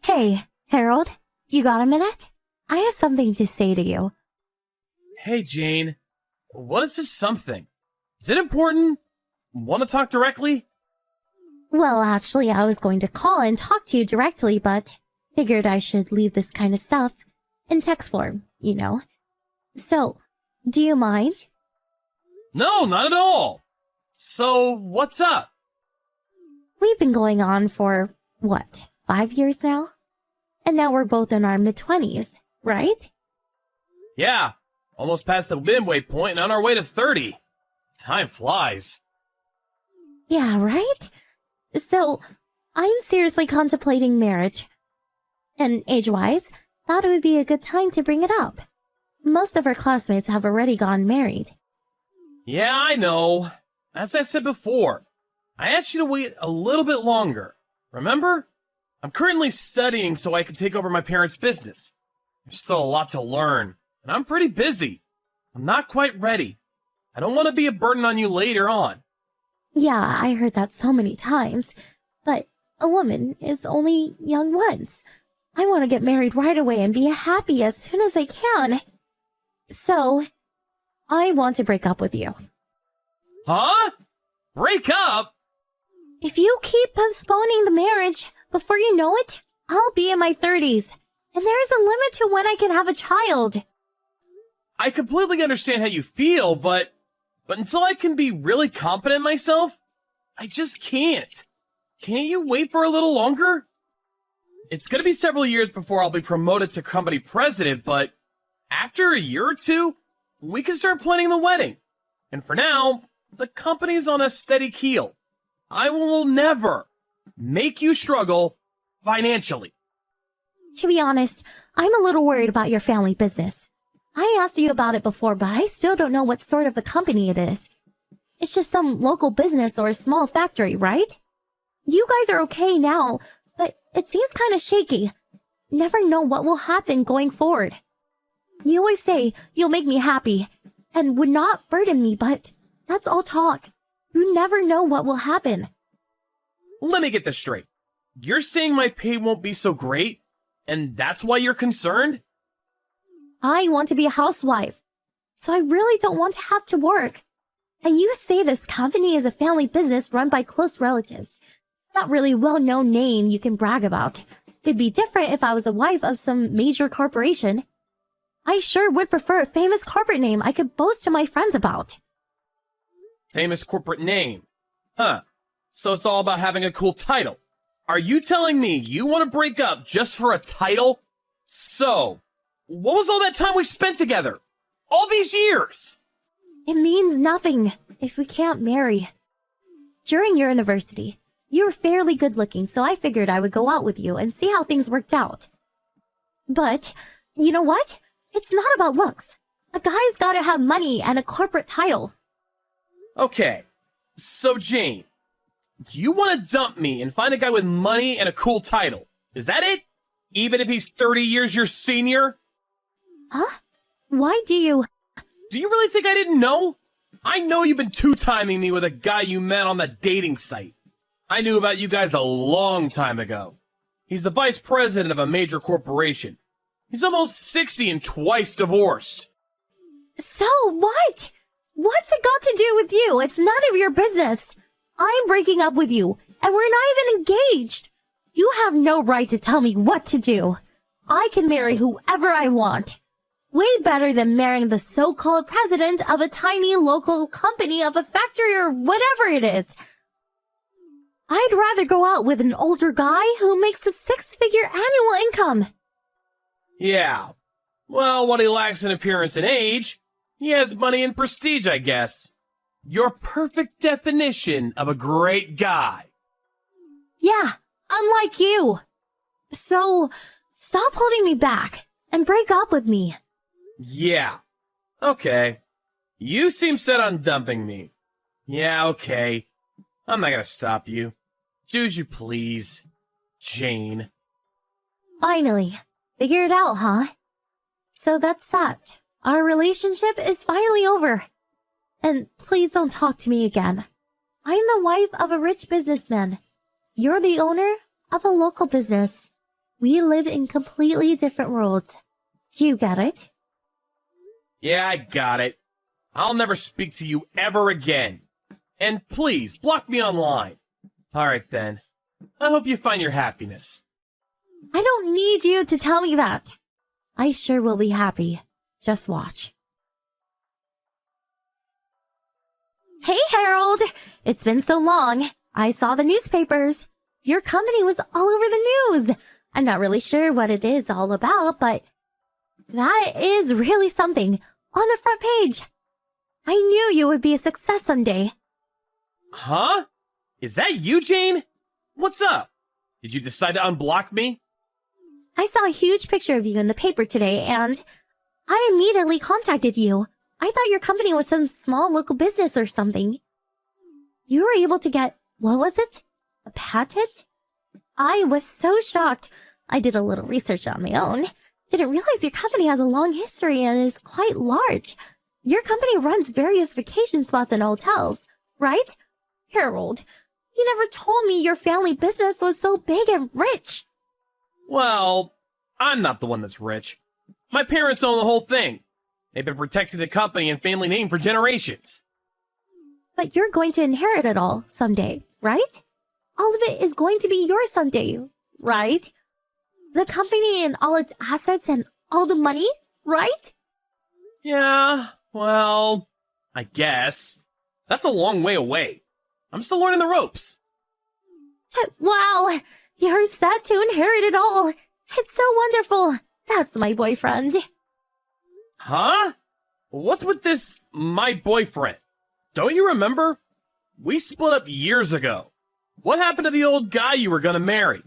Hey, Harold, you got a minute? I have something to say to you. Hey, Jane. What is this something? Is it important? Want to talk directly? Well, actually, I was going to call and talk to you directly, but figured I should leave this kind of stuff in text form, you know. So, do you mind? No, not at all. So, what's up? We've been going on for, 5 years now? And now we're both in our mid-20s, right? Yeah, almost past the midway point and on our way to 30. Time flies. Yeah, right? So, I'm seriously contemplating marriage. And age-wise, thought it would be a good time to bring it up. Most of our classmates have already gotten married. Yeah, I know. As I said before, I asked you to wait a little bit longer. Remember? I'm currently studying so I can take over my parents' business. There's still a lot to learn, and I'm pretty busy. I'm not quite ready. I don't want to be a burden on you later on. Yeah, I heard that so many times. But a woman is only young once. I want to get married right away and be happy as soon as I can. So, I want to break up with you. Huh? Break up? If you keep postponing the marriage, before you know it, I'll be in my 30s. And there's a limit to when I can have a child. I completely understand how you feel, but until I can be really confident in myself, I just can't. Can't you wait for a little longer? It's gonna be several years before I'll be promoted to company president, but after a year or two, we can start planning the wedding. And for now, the company's on a steady keel. I will never make you struggle financially. To be honest, I'm a little worried about your family business. I asked you about it before, but I still don't know what sort of a company it is. It's just some local business or a small factory, right? You guys are okay now, but it seems kind of shaky. Never know what will happen going forward. You always say you'll make me happy and would not burden me, but that's all talk. You never know what will happen. Let me get this straight. You're saying my pay won't be so great, and that's why you're concerned? I want to be a housewife, so I really don't want to have to work. And you say this company is a family business run by close relatives. Not really well-known name you can brag about. It'd be different if I was a wife of some major corporation. I sure would prefer a famous corporate name I could boast to my friends about. Famous corporate name. Huh. So it's all about having a cool title. Are you telling me you want to break up just for a title? So, what was all that time we spent together? All these years? It means nothing if we can't marry. During your university, you were fairly good looking, so I figured I would go out with you and see how things worked out. But, you know what? It's not about looks. A guy's gotta have money and a corporate title. Okay, so Jane, you want to dump me and find a guy with money and a cool title. Is that it? Even if he's 30 years your senior? Huh? Why do you... Do you really think I didn't know? I know you've been two-timing me with a guy you met on the dating site. I knew about you guys a long time ago. He's the vice president of a major corporation. He's almost 60 and twice divorced. So what? What's it got to do with you? It's none of your business. I'm breaking up with you, and we're not even engaged. You have no right to tell me what to do. I can marry whoever I want. Way better than marrying the so-called president of a tiny local company of a factory or whatever it is. I'd rather go out with an older guy who makes a six-figure annual income. Yeah. Well, what he lacks in appearance and age, he has money and prestige, I guess. Your perfect definition of a great guy. Yeah, unlike you. So, stop holding me back and break up with me. Yeah. Okay. You seem set on dumping me. Yeah, okay. I'm not gonna stop you. Do as you please, Jane. Finally. Figure it out, huh? So that's that. Our relationship is finally over. And please don't talk to me again. I'm the wife of a rich businessman. You're the owner of a local business. We live in completely different worlds. Do you get it? Yeah, I got it. I'll never speak to you ever again. And please, block me online. Alright then. I hope you find your happiness. I don't need you to tell me that. I sure will be happy. Just watch. Hey, Harold! It's been so long. I saw the newspapers. Your company was all over the news. I'm not really sure what it is all about, but that is really something. On the front page. I knew you would be a success someday. Huh? Is that you, Jane? What's up? Did you decide to unblock me? I saw a huge picture of you in the paper today, and I immediately contacted you. I thought your company was some small local business or something. You were able to get, what was it? A patent? I was so shocked. I did a little research on my own. Didn't realize your company has a long history and is quite large. Your company runs various vacation spots and hotels, right? Harold, you never told me your family business was so big and rich. Well, I'm not the one that's rich. My parents own the whole thing. They've been protecting the company and family name for generations. But you're going to inherit it all someday, right? All of it is going to be yours someday, right? The company and all its assets and all the money, right? Yeah, well, I guess. That's a long way away. I'm still learning the ropes. Wow, you're set to inherit it all. It's so wonderful. That's my boyfriend. Huh? What's with this, my boyfriend? Don't you remember? We split up years ago. What happened to the old guy you were gonna marry?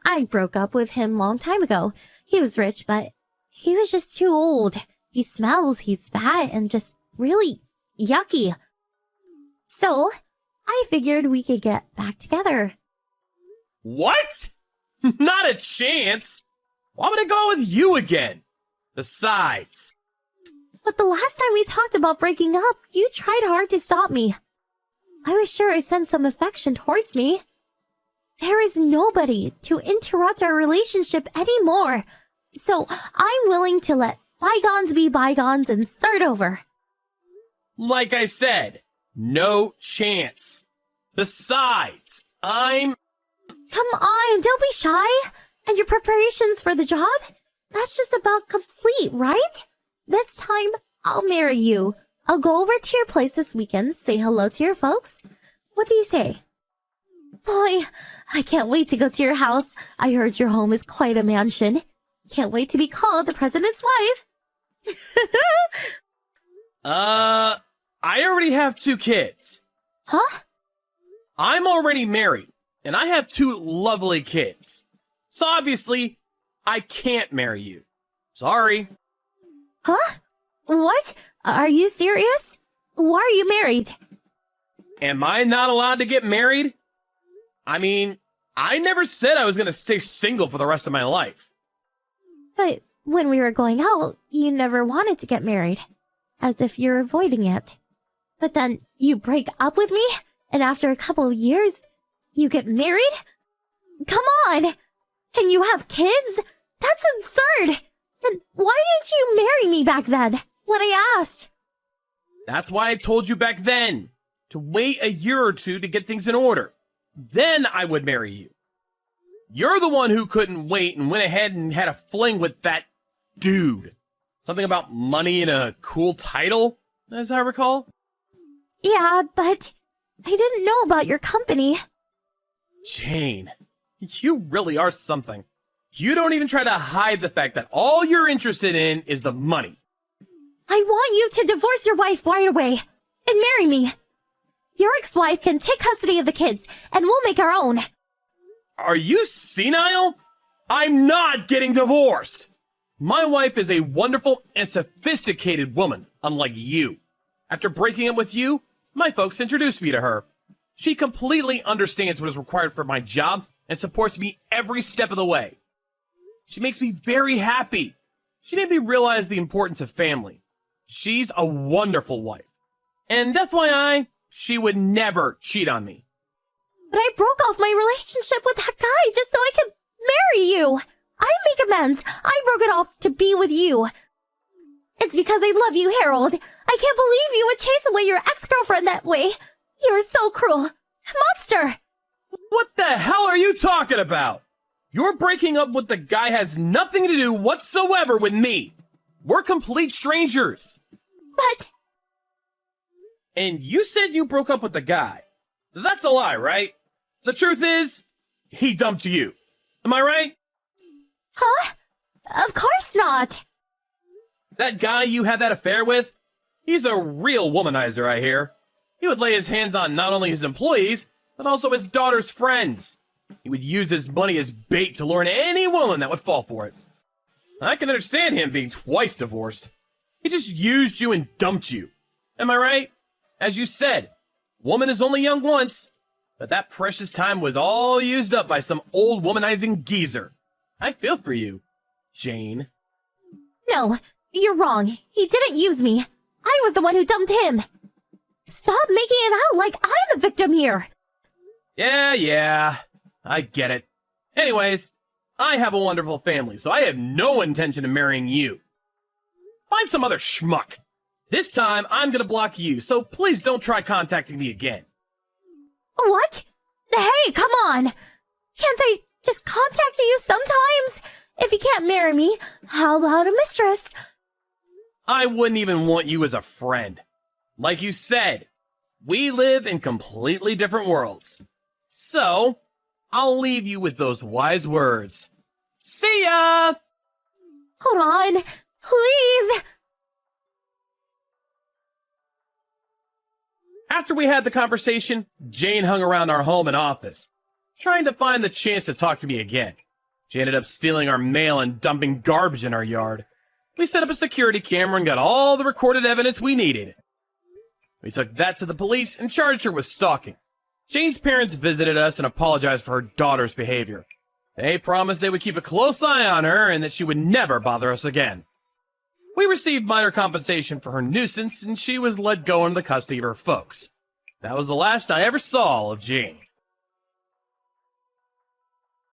I broke up with him long time ago. He was rich, but he was just too old. He smells, he's fat, and just really yucky. So, I figured we could get back together. What? Not a chance. Why would I go with you again? Besides... But the last time we talked about breaking up, you tried hard to stop me. I was sure I sensed some affection towards me. There is nobody to interrupt our relationship anymore. So I'm willing to let bygones be bygones and start over. Like I said, no chance. Besides, I'm... Come on, don't be shy. And your preparations for the job? That's just about complete, right? This time, I'll marry you. I'll go over to your place this weekend, say hello to your folks. What do you say? Boy, I can't wait to go to your house. I heard your home is quite a mansion. Can't wait to be called the president's wife. I already have 2 kids. Huh? I'm already married, and I have 2 lovely kids. So obviously, I can't marry you. Sorry. Huh? What? Are you serious? Why are you married? Am I not allowed to get married? I mean, I never said I was gonna stay single for the rest of my life. But when we were going out, you never wanted to get married. As if you're avoiding it. But then you break up with me, and after a couple of years, you get married? Come on! And you have kids? That's absurd! And why didn't you marry me back then, when I asked? That's why I told you back then, to wait a year or 2 to get things in order. Then I would marry you. You're the one who couldn't wait and went ahead and had a fling with that dude. Something about money and a cool title, as I recall. Yeah, but I didn't know about your company. Jane, you really are something. You don't even try to hide the fact that all you're interested in is the money. I want you to divorce your wife right away and marry me. Your ex-wife can take custody of the kids, and we'll make our own. Are you senile? I'm not getting divorced. My wife is a wonderful and sophisticated woman, unlike you. After breaking up with you, my folks introduced me to her. She completely understands what is required for my job and supports me every step of the way. She makes me very happy. She made me realize the importance of family. She's a wonderful wife. And that's why she would never cheat on me. But I broke off my relationship with that guy just so I could marry you. I make amends. I broke it off to be with you. It's because I love you, Harold. I can't believe you would chase away your ex-girlfriend that way. You're so cruel. Monster! What the hell are you talking about? Your breaking up with the guy has nothing to do whatsoever with me. We're complete strangers. But... And you said you broke up with the guy. That's a lie, right? The truth is, he dumped you. Am I right? Huh? Of course not. That guy you had that affair with? He's a real womanizer, I hear. He would lay his hands on not only his employees, but also his daughter's friends. He would use his money as bait to lure in any woman that would fall for it. I can understand him being twice divorced. He just used you and dumped you. Am I right? As you said, woman is only young once, but that precious time was all used up by some old womanizing geezer. I feel for you, Jane. No, you're wrong. He didn't use me. I was the one who dumped him. Stop making it out like I'm the victim here. Yeah, I get it. Anyways, I have a wonderful family, so I have no intention of marrying you. Find some other schmuck. This time, I'm gonna block you, so please don't try contacting me again. What? Hey, come on. Can't I just contact you sometimes? If you can't marry me, how about a mistress? I wouldn't even want you as a friend. Like you said, we live in completely different worlds. So, I'll leave you with those wise words. See ya! Hold on, please. After we had the conversation, Jane hung around our home and office, trying to find the chance to talk to me again. She ended up stealing our mail and dumping garbage in our yard. We set up a security camera and got all the recorded evidence we needed. We took that to the police and charged her with stalking. Jane's parents visited us and apologized for her daughter's behavior. They promised they would keep a close eye on her and that she would never bother us again. We received minor compensation for her nuisance, and she was let go into the custody of her folks. That was the last I ever saw of Jane.